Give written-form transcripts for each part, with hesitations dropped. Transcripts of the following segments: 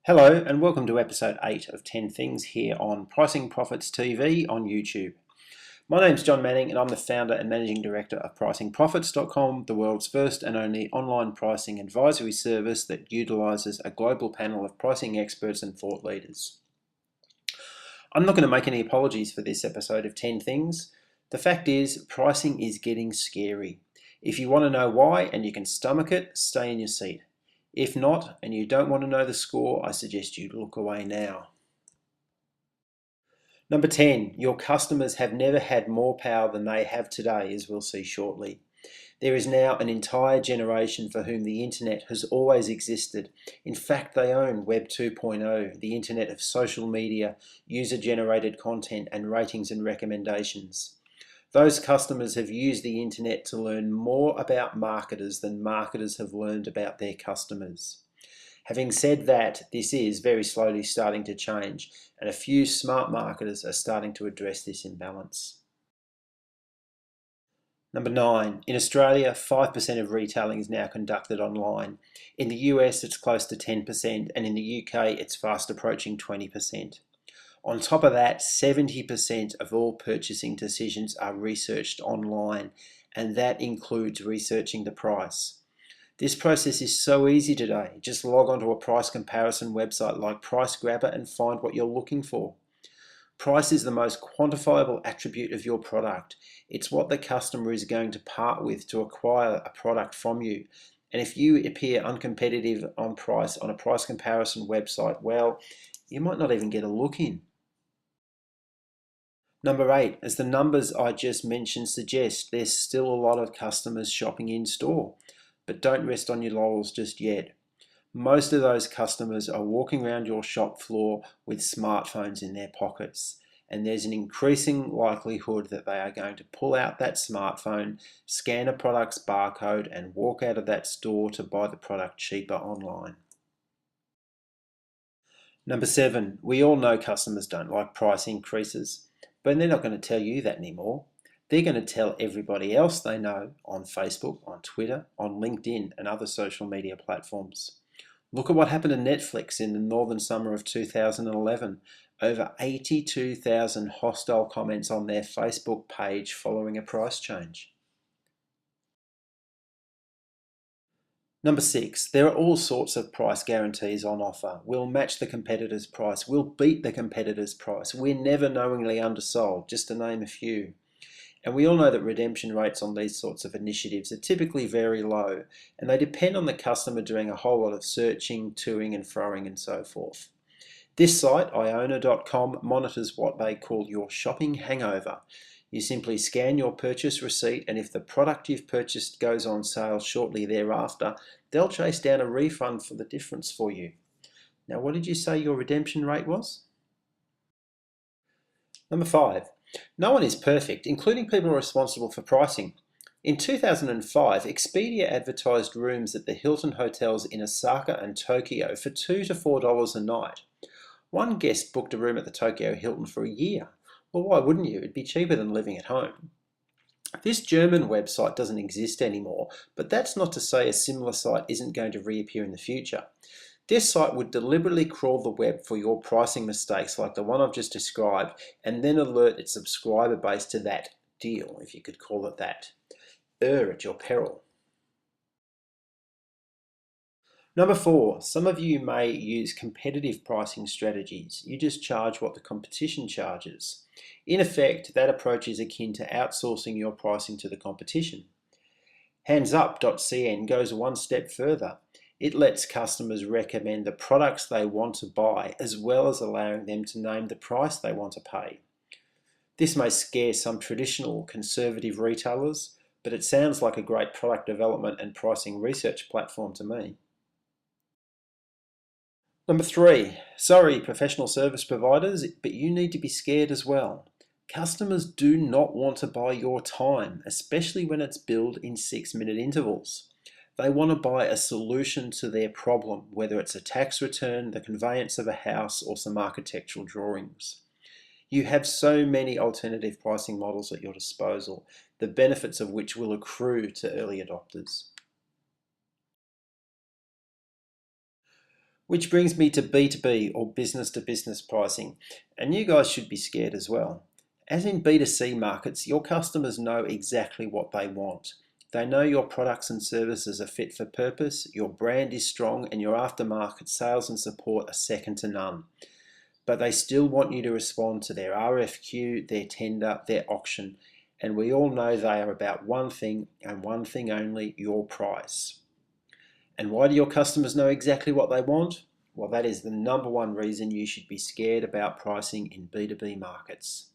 Hello and welcome to episode 8 of 10 Things here on Pricing Profits TV on YouTube. My name's Jon Manning and I'm the founder and managing director of PricingProphets.com, the world's first and only online pricing advisory service that utilises a global panel of pricing experts and thought leaders. I'm not going to make any apologies for this episode of 10 Things. The fact is, pricing is getting scary. If you want to know why and you can stomach it, stay in your seat. If not, and you don't want to know the score, I suggest you look away now. Number 10, your customers have never had more power than they have today, as we'll see shortly. There is now an entire generation for whom the internet has always existed. In fact, they own Web 2.0, the internet of social media, user-generated content, and ratings and recommendations. Those customers have used the internet to learn more about marketers than marketers have learned about their customers. Having said that, this is very slowly starting to change, and a few smart marketers are starting to address this imbalance. Number 9, in Australia, 5% of retailing is now conducted online. In the US, it's close to 10%, and in the UK, it's fast approaching 20%. On top of that, 70% of all purchasing decisions are researched online, and that includes researching the price. This process is so easy today. Just log onto a price comparison website like pricegrabber and find what you're looking for. Price is the most quantifiable attribute of your product. It's what the customer is going to part with to acquire a product from you. And if you appear uncompetitive on price on a price comparison website, well, you might not even get a look in. Number 8, as the numbers I just mentioned suggest, there's still a lot of customers shopping in store, but don't rest on your laurels just yet. Most of those customers are walking around your shop floor with smartphones in their pockets, and there's an increasing likelihood that they are going to pull out that smartphone, scan a product's barcode, and walk out of that store to buy the product cheaper online. Number 7, we all know customers don't like price increases. But they're not going to tell you that anymore. They're going to tell everybody else they know on Facebook, on Twitter, on LinkedIn and other social media platforms. Look at what happened to Netflix in the northern summer of 2011. Over 82,000 hostile comments on their Facebook page following a price change. Number 6, there are all sorts of price guarantees on offer. We'll match the competitor's price. We'll beat the competitor's price. We're never knowingly undersold, just to name a few. And we all know that redemption rates on these sorts of initiatives are typically very low, and they depend on the customer doing a whole lot of searching, toing and froing and so forth. This site, iona.com, monitors what they call your shopping hangover. You simply scan your purchase receipt, and if the product you've purchased goes on sale shortly thereafter, they'll chase down a refund for the difference for you. Now, what did you say your redemption rate was? Number 5, no one is perfect, including people responsible for pricing. In 2005, Expedia advertised rooms at the Hilton hotels in Osaka and Tokyo for $2 to $4 a night. One guest booked a room at the Tokyo Hilton for a year. Well, why wouldn't you? It'd be cheaper than living at home. This German website doesn't exist anymore, but that's not to say a similar site isn't going to reappear in the future. This site would deliberately crawl the web for your pricing mistakes like the one I've just described, and then alert its subscriber base to that deal, if you could call it that. Err at your peril. Number 4, some of you may use competitive pricing strategies. You just charge what the competition charges. In effect, that approach is akin to outsourcing your pricing to the competition. Handsup.cn goes one step further. It lets customers recommend the products they want to buy, as well as allowing them to name the price they want to pay. This may scare some traditional conservative retailers, but it sounds like a great product development and pricing research platform to me. Number 3, sorry professional service providers, but you need to be scared as well. Customers do not want to buy your time, especially when it's billed in 6-minute intervals. They want to buy a solution to their problem, whether it's a tax return, the conveyance of a house, or some architectural drawings. You have so many alternative pricing models at your disposal, the benefits of which will accrue to early adopters. Which brings me to B2B or business to business pricing, and you guys should be scared as well. As in B2C markets, your customers know exactly what they want. They know your products and services are fit for purpose, your brand is strong, and your aftermarket sales and support are second to none. But they still want you to respond to their RFQ, their tender, their auction, and we all know they are about one thing and one thing only, your price. And why do your customers know exactly what they want? Well, that is the number one reason you should be scared about pricing in B2B markets.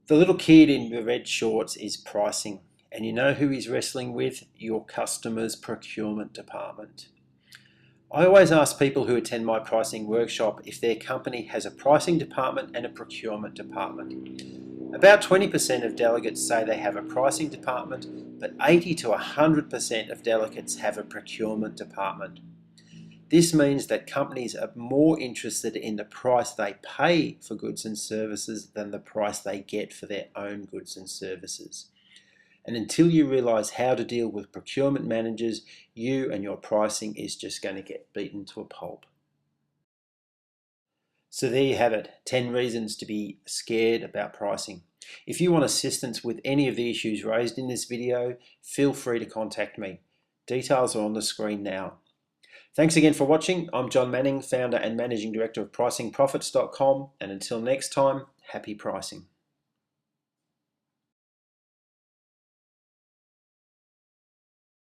The little kid in the red shorts is pricing, and you know who he's wrestling with? Your customer's procurement department. I always ask people who attend my pricing workshop if their company has a pricing department and a procurement department. About 20% of delegates say they have a pricing department, but 80 to 100% of delegates have a procurement department. This means that companies are more interested in the price they pay for goods and services than the price they get for their own goods and services. And until you realise how to deal with procurement managers, you and your pricing is just going to get beaten to a pulp. So there you have it, 10 reasons to be scared about pricing. If you want assistance with any of the issues raised in this video, feel free to contact me. Details are on the screen now. Thanks again for watching. I'm Jon Manning, founder and managing director of pricingprophets.com, and until next time, happy pricing.